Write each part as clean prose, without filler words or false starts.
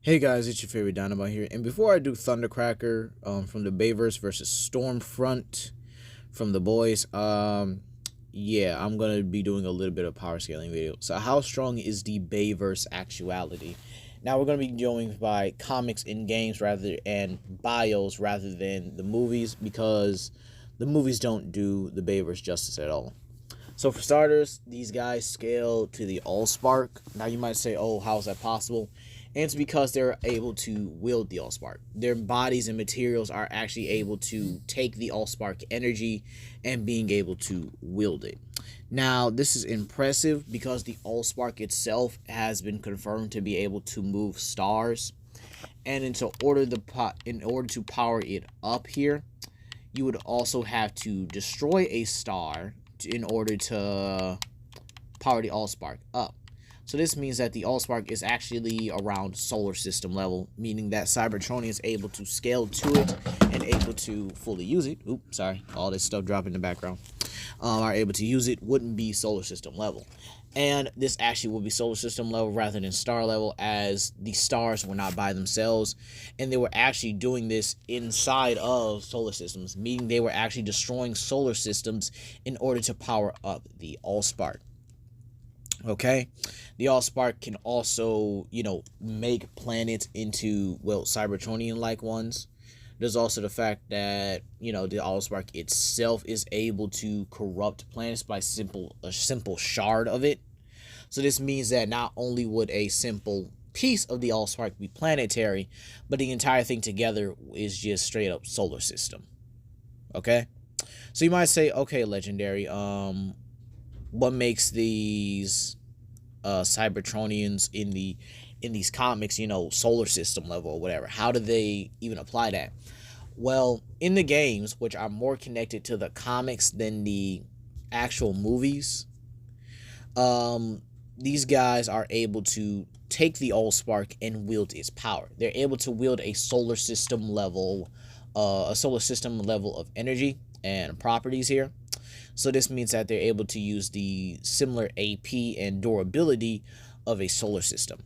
Hey guys, it's your favorite Dynamite here. And before I do Thundercracker from the Bayverse versus Stormfront from the boys, yeah, I'm gonna be doing a little bit of power scaling video. So how strong is the Bayverse actuality? Now we're gonna be going by comics and games and bios rather than the movies, because the movies don't do the Bayverse justice at all. So for starters, these guys scale to the Allspark. Now you might say, oh, how is that possible? And it's because they're able to wield the Allspark. Their bodies and materials are actually able to take the Allspark energy and being able to wield it. Now, this is impressive because the Allspark itself has been confirmed to be able to move stars. And in order to power it up here, you would also have to destroy a star in order to power the Allspark up. So this means that the Allspark is actually around solar system level, meaning that Cybertronian is able to scale to it and able to fully use it. Oops, sorry, all this stuff dropping in the background. Are able to use it, wouldn't be solar system level. And this actually will be solar system level rather than star level, as the stars were not by themselves, and they were actually doing this inside of solar systems, meaning they were actually destroying solar systems in order to power up the Allspark. Okay, the Allspark can also, make planets into, well, Cybertronian-like ones. There's also the fact that, the Allspark itself is able to corrupt planets by a simple shard of it. So this means that not only would a simple piece of the Allspark be planetary, but the entire thing together is just straight up solar system. Okay? So you might say, okay, Legendary, what makes these Cybertronians in these comics, solar system level or whatever? How do they even apply that? Well, in the games, which are more connected to the comics than the actual movies, these guys are able to take the Allspark and wield its power. They're able to wield a solar system level of energy and properties here. So this means that they're able to use the similar AP and durability of a solar system.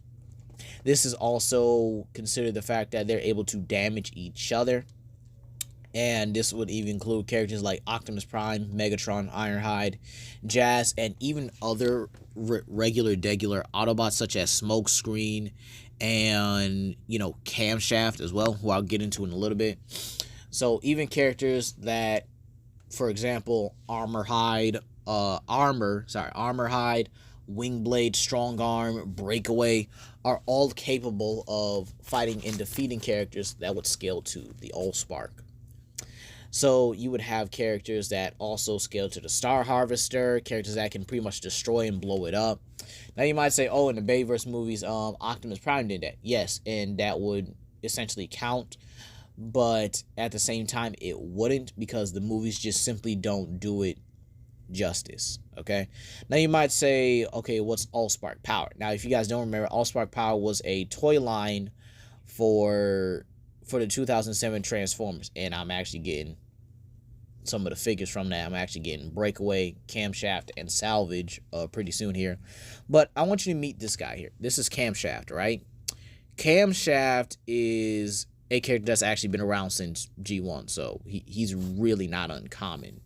This is also considered the fact that they're able to damage each other. And this would even include characters like Optimus Prime, Megatron, Ironhide, Jazz, and even other regular Autobots such as Smokescreen and, Camshaft as well, who I'll get into in a little bit. So even characters that, for example, Armorhide, Wingblade, Strong Arm, Breakaway are all capable of fighting and defeating characters that would scale to the Allspark. So you would have characters that also scale to the Star Harvester, characters that can pretty much destroy and blow it up. Now you might say, oh, in the Bayverse movies, Optimus Prime did that. Yes, and that would essentially count. But at the same time, it wouldn't, because the movies just simply don't do it justice. Okay. Now you might say, okay, what's Allspark Power? Now, if you guys don't remember, Allspark Power was a toy line for the 2007 Transformers, and I'm actually getting some of the figures from that. I'm actually getting Breakaway, Camshaft, and Salvage pretty soon here. But I want you to meet this guy here. This is Camshaft, right? Camshaft is a character that's actually been around since G1, so he's really not uncommon.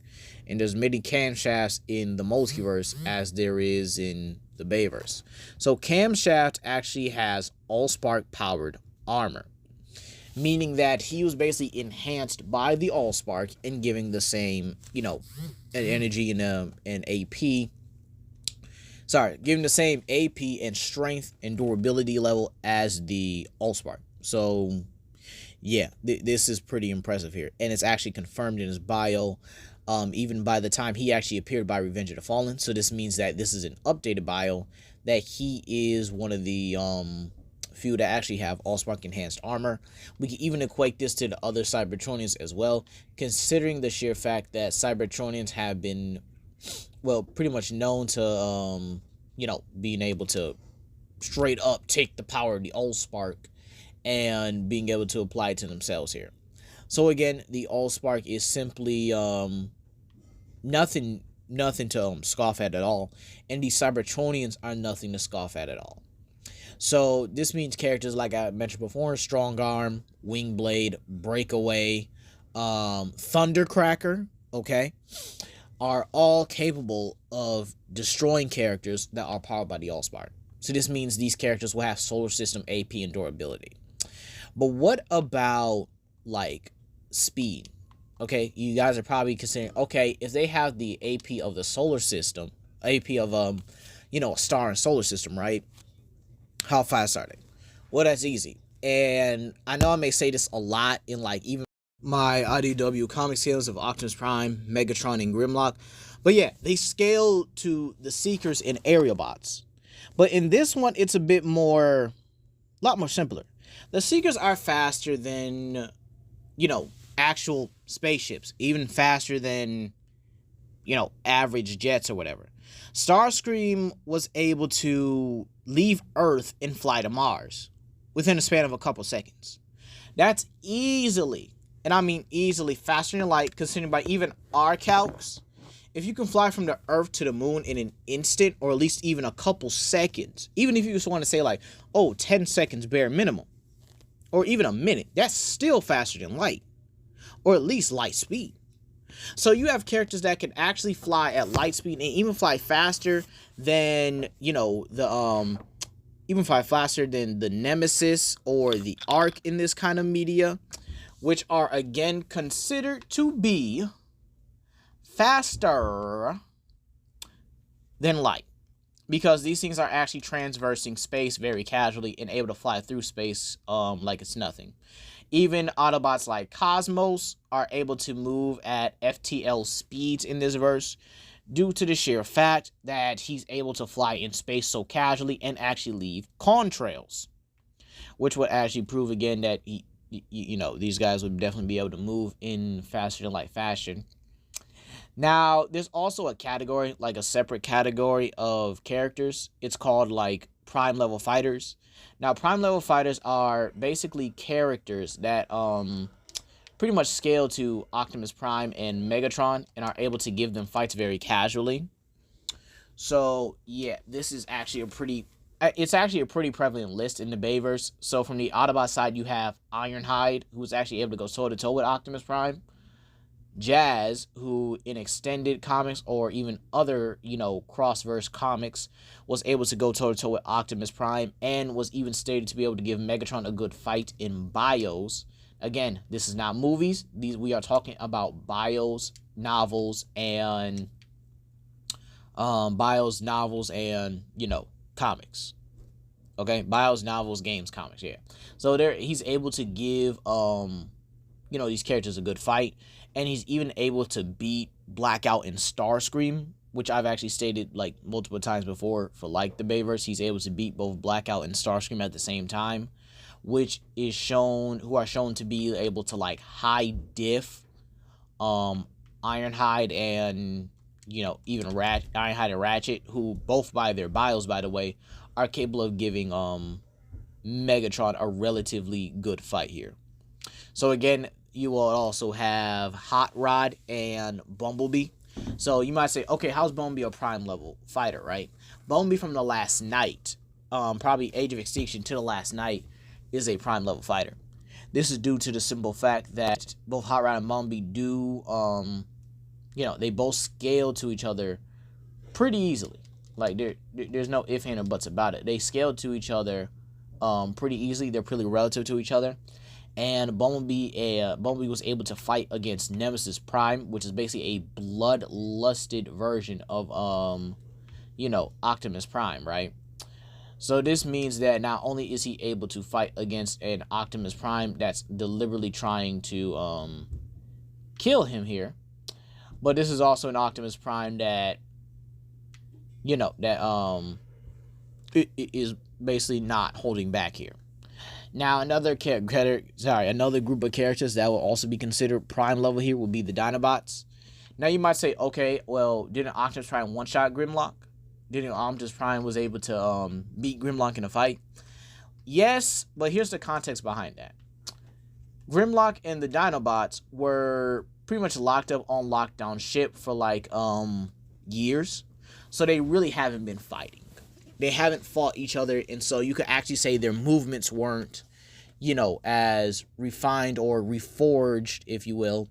And there's many Camshafts in the multiverse as there is in the Bayverse. So Camshaft actually has Allspark powered armor, meaning that he was basically enhanced by the Allspark and giving the same, an energy and an AP. Sorry, giving the same AP and strength and durability level as the Allspark. So yeah, this is pretty impressive here. And it's actually confirmed in his bio, even by the time he actually appeared by Revenge of the Fallen. So this means that this is an updated bio, that he is one of the few that actually have Allspark enhanced armor. We can even equate this to the other Cybertronians as well, considering the sheer fact that Cybertronians have been, well, pretty much known to, being able to straight up take the power of the Allspark and being able to apply it to themselves here. So again, the Allspark is simply nothing to scoff at all, and the Cybertronians are nothing to scoff at all. So this means characters like I mentioned before, Strong Arm, Wing Blade, Breakaway, Thundercracker, okay, are all capable of destroying characters that are powered by the Allspark. So this means these characters will have solar system AP and durability. But what about like speed? Okay, you guys are probably considering, okay, if they have the AP of the solar system, AP of a star and solar system, right? How fast are they? Well, that's easy. And I know I may say this a lot in like even my IDW comic scales of Optimus Prime, Megatron, and Grimlock. But yeah, they scale to the Seekers and Aerobots. But in this one, it's a lot more simpler. The Seekers are faster than, actual spaceships, even faster than, average jets or whatever. Starscream was able to leave Earth and fly to Mars within a span of a couple seconds. That's easily, and I mean easily, faster than light, considering by even our calcs. If you can fly from the Earth to the moon in an instant, or at least even a couple seconds, even if you just want to say like, 10 seconds bare minimum, or even a minute, that's still faster than light, or at least light speed. So you have characters that can actually fly at light speed and even fly faster than, even fly faster than the Nemesis or the Ark in this kind of media, which are again considered to be faster than light, because these things are actually transversing space very casually and able to fly through space like it's nothing. Even Autobots like Cosmos are able to move at FTL speeds in this verse due to the sheer fact that he's able to fly in space so casually and actually leave contrails, which would actually prove again that these guys would definitely be able to move in faster than light fashion. Now, there's also a category, like a separate category of characters. It's called like Prime level fighters. Now, Prime level fighters are basically characters that pretty much scale to Optimus Prime and Megatron and are able to give them fights very casually. So yeah, this is actually a pretty prevalent list in the Bayverse. So from the Autobot side, you have Ironhide, who's actually able to go toe to toe with Optimus Prime. Jazz, who in extended comics or even other, cross-verse comics, was able to go toe-to-toe with Optimus Prime and was even stated to be able to give Megatron a good fight in bios. Again, this is not movies. We are talking about bios, novels, and comics. Okay, bios, novels, games, comics, yeah. So he's able to give these characters a good fight. And he's even able to beat Blackout and Starscream, which I've actually stated like multiple times before for like the Bayverse. He's able to beat both Blackout and Starscream at the same time, who are shown to be able to like high diff Ironhide and even Ironhide and Ratchet, who both by their bios, by the way, are capable of giving Megatron a relatively good fight here. So again, you will also have Hot Rod and Bumblebee. So you might say, okay, how's Bumblebee a Prime level fighter, right? Bumblebee from the Last Night, probably Age of Extinction to the Last Night, is a Prime level fighter. This is due to the simple fact that both Hot Rod and Bumblebee they both scale to each other pretty easily. Like there's no ifs, ands, or buts about it. They scale to each other pretty easily. They're pretty relative to each other. And Bumblebee was able to fight against Nemesis Prime, which is basically a bloodlusted version of Optimus Prime, right? So this means that not only is he able to fight against an Optimus Prime that's deliberately trying to kill him here, but this is also an Optimus Prime that is basically not holding back here. Now, another group of characters that will also be considered Prime level here will be the Dinobots. Now, you might say, okay, well, didn't Optimus Prime one-shot Grimlock? Didn't Optimus Prime was able to beat Grimlock in a fight? Yes, but here's the context behind that. Grimlock and the Dinobots were pretty much locked up on lockdown ship for like years, so they really haven't been fighting. they haven't fought each other, and so you could actually say their movements weren't, you know, as refined or reforged, if you will,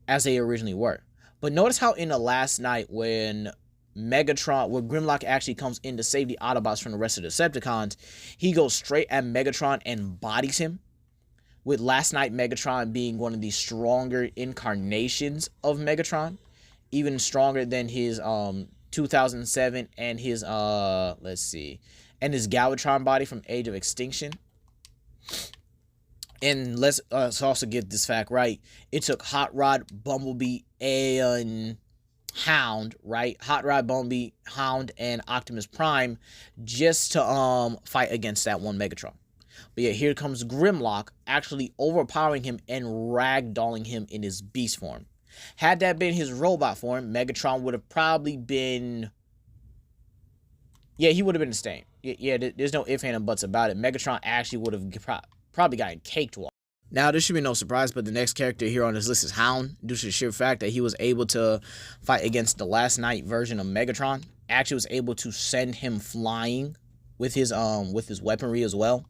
as they originally were. But notice how in the last night when Grimlock actually comes in to save the Autobots from the rest of the Decepticons, he goes straight at Megatron and bodies him, with last night Megatron being one of the stronger incarnations of Megatron, even stronger than his 2007 and his let's see, and his Galvatron body from Age of Extinction. And let's also get this fact right. It took Hot Rod, Bumblebee, and Hound, right? Hot Rod, Bumblebee, Hound, and Optimus Prime just to fight against that one Megatron. But yeah, here comes Grimlock actually overpowering him and ragdolling him in his beast form. Had that been his robot form, Megatron would have probably been... yeah, he would have been the same. Yeah, there's no ifs, ands, and buts about it. Megatron actually would have probably gotten caked walk. Now, this should be no surprise, but the next character here on this list is Hound, due to the sheer fact that he was able to fight against the last night version of Megatron. Actually was able to send him flying with his weaponry as well.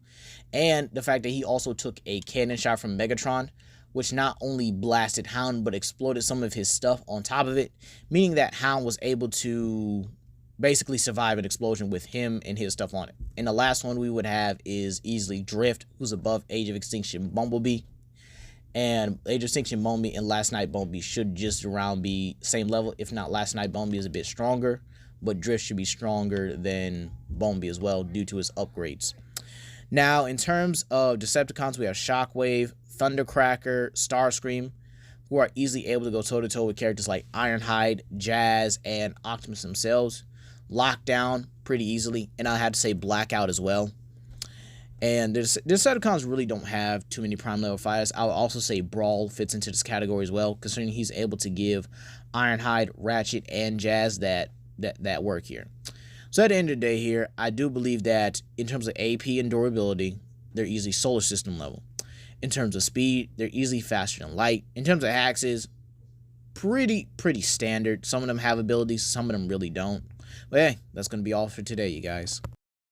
And the fact that he also took a cannon shot from Megatron, which not only blasted Hound, but exploded some of his stuff on top of it, meaning that Hound was able to basically survive an explosion with him and his stuff on it. And the last one we would have is easily Drift, who's above Age of Extinction Bumblebee. And Age of Extinction Bumblebee and Last Night Bumblebee should just around be same level. If not, Last Night Bumblebee is a bit stronger, but Drift should be stronger than Bumblebee as well due to his upgrades. Now, in terms of Decepticons, we have Shockwave, Thundercracker, Starscream, who are easily able to go toe-to-toe with characters like Ironhide, Jazz, and Optimus themselves. Lockdown pretty easily, and I had to say Blackout as well. And the Decepticons really don't have too many prime level fighters. I would also say Brawl fits into this category as well, considering he's able to give Ironhide, Ratchet, and Jazz that work here. So at the end of the day here, I do believe that in terms of AP and durability, they're easily solar system level. In terms of speed, they're easily faster than light. In terms of axes, pretty standard. Some of them have abilities, some of them really don't. But hey, that's going to be all for today, you guys.